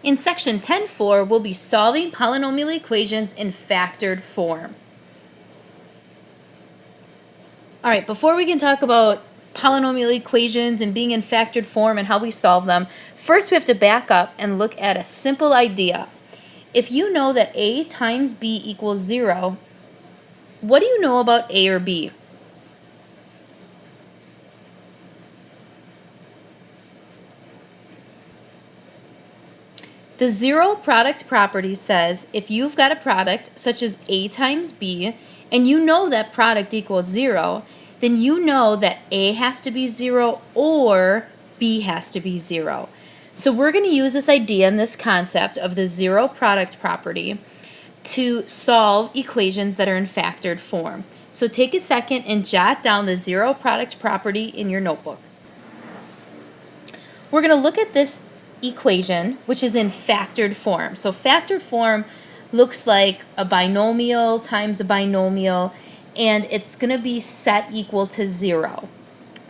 In section 10.4, we'll be solving polynomial equations in factored form. All right, before we can talk about polynomial equations and being in factored form and how we solve them, first we have to back up and look at a simple idea. If you know that a times b equals 0, what do you know about a or b? The zero product property says if you've got a product such as a times b, and you know that product equals 0, then you know that a has to be 0 or b has to be 0. So we're going to use this idea and this concept of the zero product property to solve equations that are in factored form. So take a second and jot down the zero product property in your notebook. We're going to look at this equation, which is in factored form. So factored form looks like a binomial times a binomial, and it's going to be set equal to 0.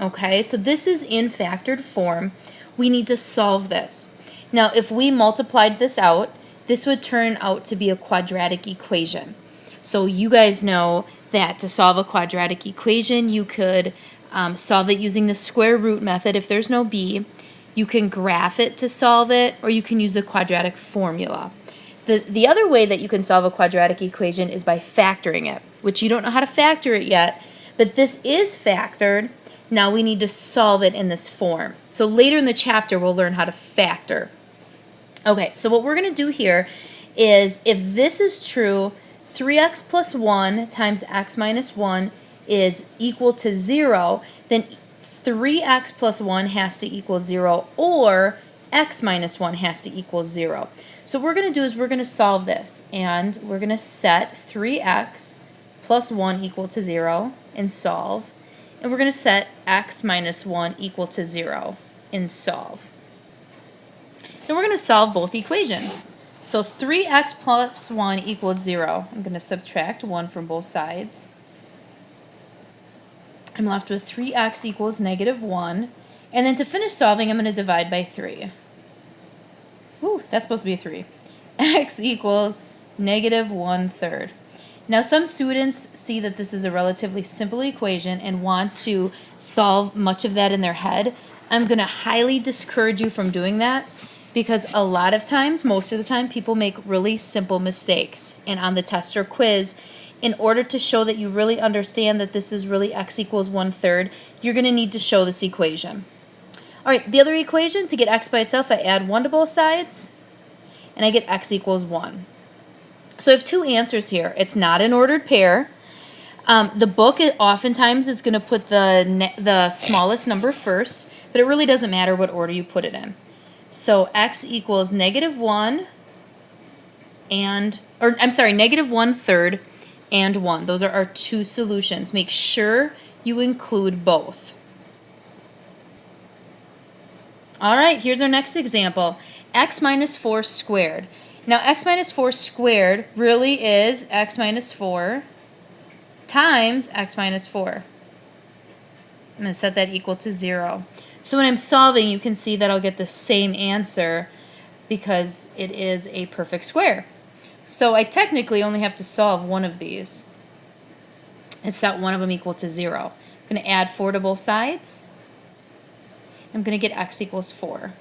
Okay, so this is in factored form. We need to solve this. Now, if we multiplied this out, this would turn out to be a quadratic equation. So you guys know that to solve a quadratic equation, you could solve it using the square root method if there's no b. You can graph it to solve it, or you can use the quadratic formula. The other way that you can solve a quadratic equation is by factoring it, which you don't know how to factor it yet, but this is factored. Now we need to solve it in this form. So later in the chapter, we'll learn how to factor. Okay, so what we're going to do here is, if this is true, 3x plus 1 times x minus 1 is equal to 0, then 3x plus 1 has to equal 0, or x minus 1 has to equal 0. So what we're going to do is we're going to solve this, and we're going to set 3x plus 1 equal to 0 and solve, and we're going to set x minus 1 equal to 0 and solve. Then we're going to solve both equations. So 3x plus 1 equals 0. I'm going to subtract 1 from both sides. I'm left with 3x equals negative 1. And then to finish solving, I'm going to divide by 3. Ooh, that's supposed to be a 3. X equals negative 1/3. Now, some students see that this is a relatively simple equation and want to solve much of that in their head. I'm going to highly discourage you from doing that, because a lot of times, most of the time, people make really simple mistakes. And on the test or quiz, in order to show that you really understand that this is really x equals 1/3, you're going to need to show this equation. All right, the other equation, to get x by itself, I add 1 to both sides, and I get x equals 1. So I have two answers here. It's not an ordered pair. The book oftentimes is going to put the smallest number first, but it really doesn't matter what order you put it in. So x equals negative 1 negative 1/3 and 1. Those are our two solutions. Make sure you include both. All right, here's our next example. X minus 4 squared. Now, x minus 4 squared really is x minus 4 times x minus 4. I'm going to set that equal to 0. So when I'm solving, you can see that I'll get the same answer because it is a perfect square. So I technically only have to solve one of these and set one of them equal to 0. I'm going to add 4 to both sides. I'm going to get x equals 4.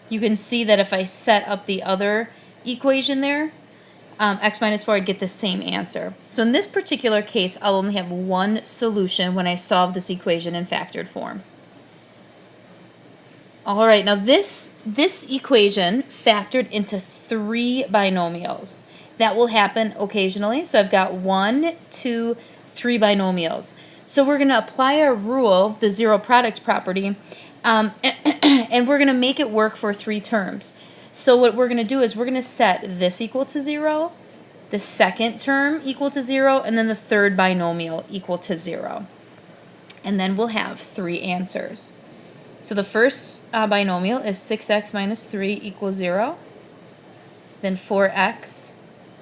You can see that if I set up the other equation there, x minus 4, I'd get the same answer. So in this particular case, I'll only have one solution when I solve this equation in factored form. All right, now this equation factored into 3 binomials. That will happen occasionally. So I've got 1, 2, 3 binomials. So we're going to apply our rule, the zero product property, and we're going to make it work for 3 terms. So what we're going to do is we're going to set this equal to 0, the second term equal to 0, and then the third binomial equal to 0. And then we'll have 3 answers. So the first binomial is 6x minus 3 equals 0. Then 4x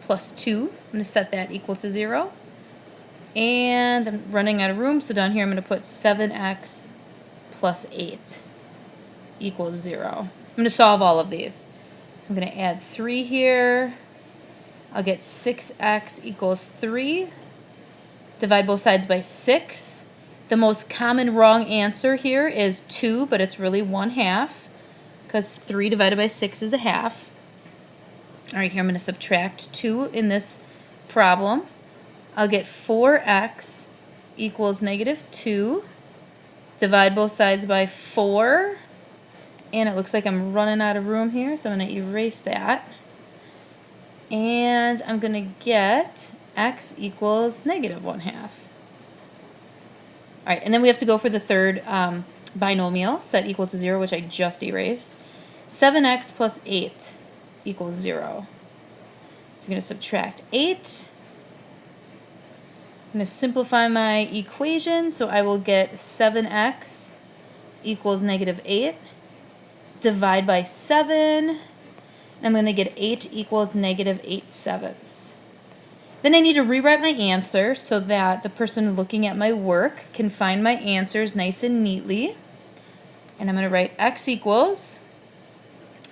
plus 2. I'm going to set that equal to 0. And I'm running out of room, so down here I'm going to put 7x plus 8 equals 0. I'm going to solve all of these. So I'm going to add 3 here. I'll get 6x equals 3. Divide both sides by 6. The most common wrong answer here is 2, but it's really 1/2 because 3 divided by 6 is 1/2. All right, here I'm going to subtract 2 in this problem. I'll get 4x equals -2. Divide both sides by 4. And it looks like I'm running out of room here, so I'm going to erase that. And I'm going to get x equals -1/2. All right, and then we have to go for the third binomial, set equal to 0, which I just erased. 7x plus 8 equals 0. So I'm going to subtract 8. I'm going to simplify my equation, so I will get 7x equals -8. Divide by 7. I'm going to get 8 equals -8/7. Then I need to rewrite my answer so that the person looking at my work can find my answers nice and neatly. And I'm going to write x equals,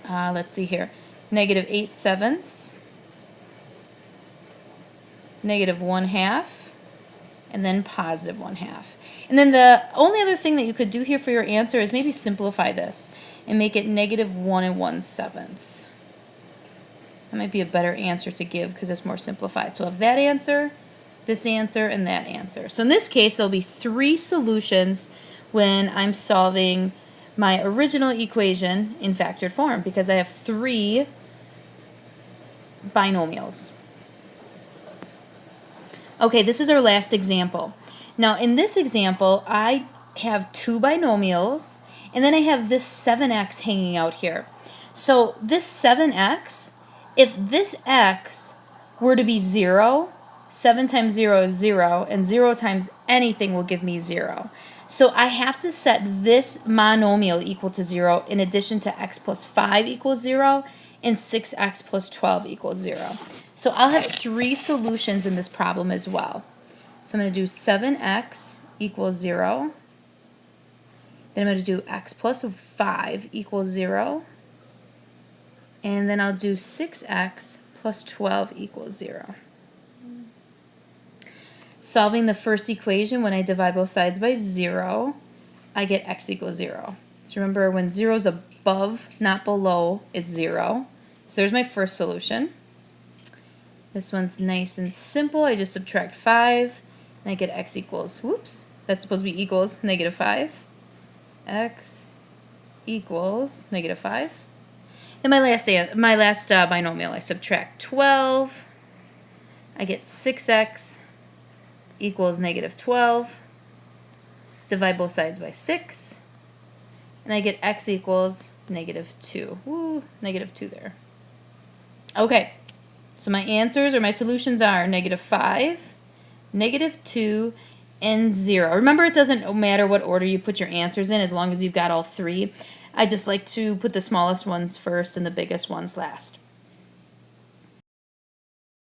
let's see here, -8/7, -1/2, and then +1/2. And then the only other thing that you could do here for your answer is maybe simplify this and make it -1 1/7. That might be a better answer to give because it's more simplified. So I have that answer, this answer, and that answer. So in this case, there'll be 3 solutions when I'm solving my original equation in factored form because I have 3 binomials. Okay, this is our last example. Now in this example, I have 2 binomials, and then I have this 7x hanging out here. So this 7x, if this x were to be 0, 7 times 0 is 0, and 0 times anything will give me 0. So I have to set this monomial equal to 0 in addition to x plus 5 equals 0 and 6x plus 12 equals 0. So I'll have 3 solutions in this problem as well. So I'm going to do 7x equals 0. Then I'm going to do x plus 5 equals 0. And then I'll do 6x plus 12 equals 0. Solving the first equation, when I divide both sides by 0, I get x equals 0. So remember, when 0 is above, not below, it's 0. So there's my first solution. This one's nice and simple. I just subtract 5, and I get x equals, whoops, that's supposed to be equals -5. X equals -5. Then my last binomial, I subtract 12. I get 6x equals -12. Divide both sides by 6. And I get x equals -2. Woo, -2 there. Okay, so my answers or my solutions are -5, -2, and 0. Remember, it doesn't matter what order you put your answers in as long as you've got all 3. I just like to put the smallest ones first and the biggest ones last.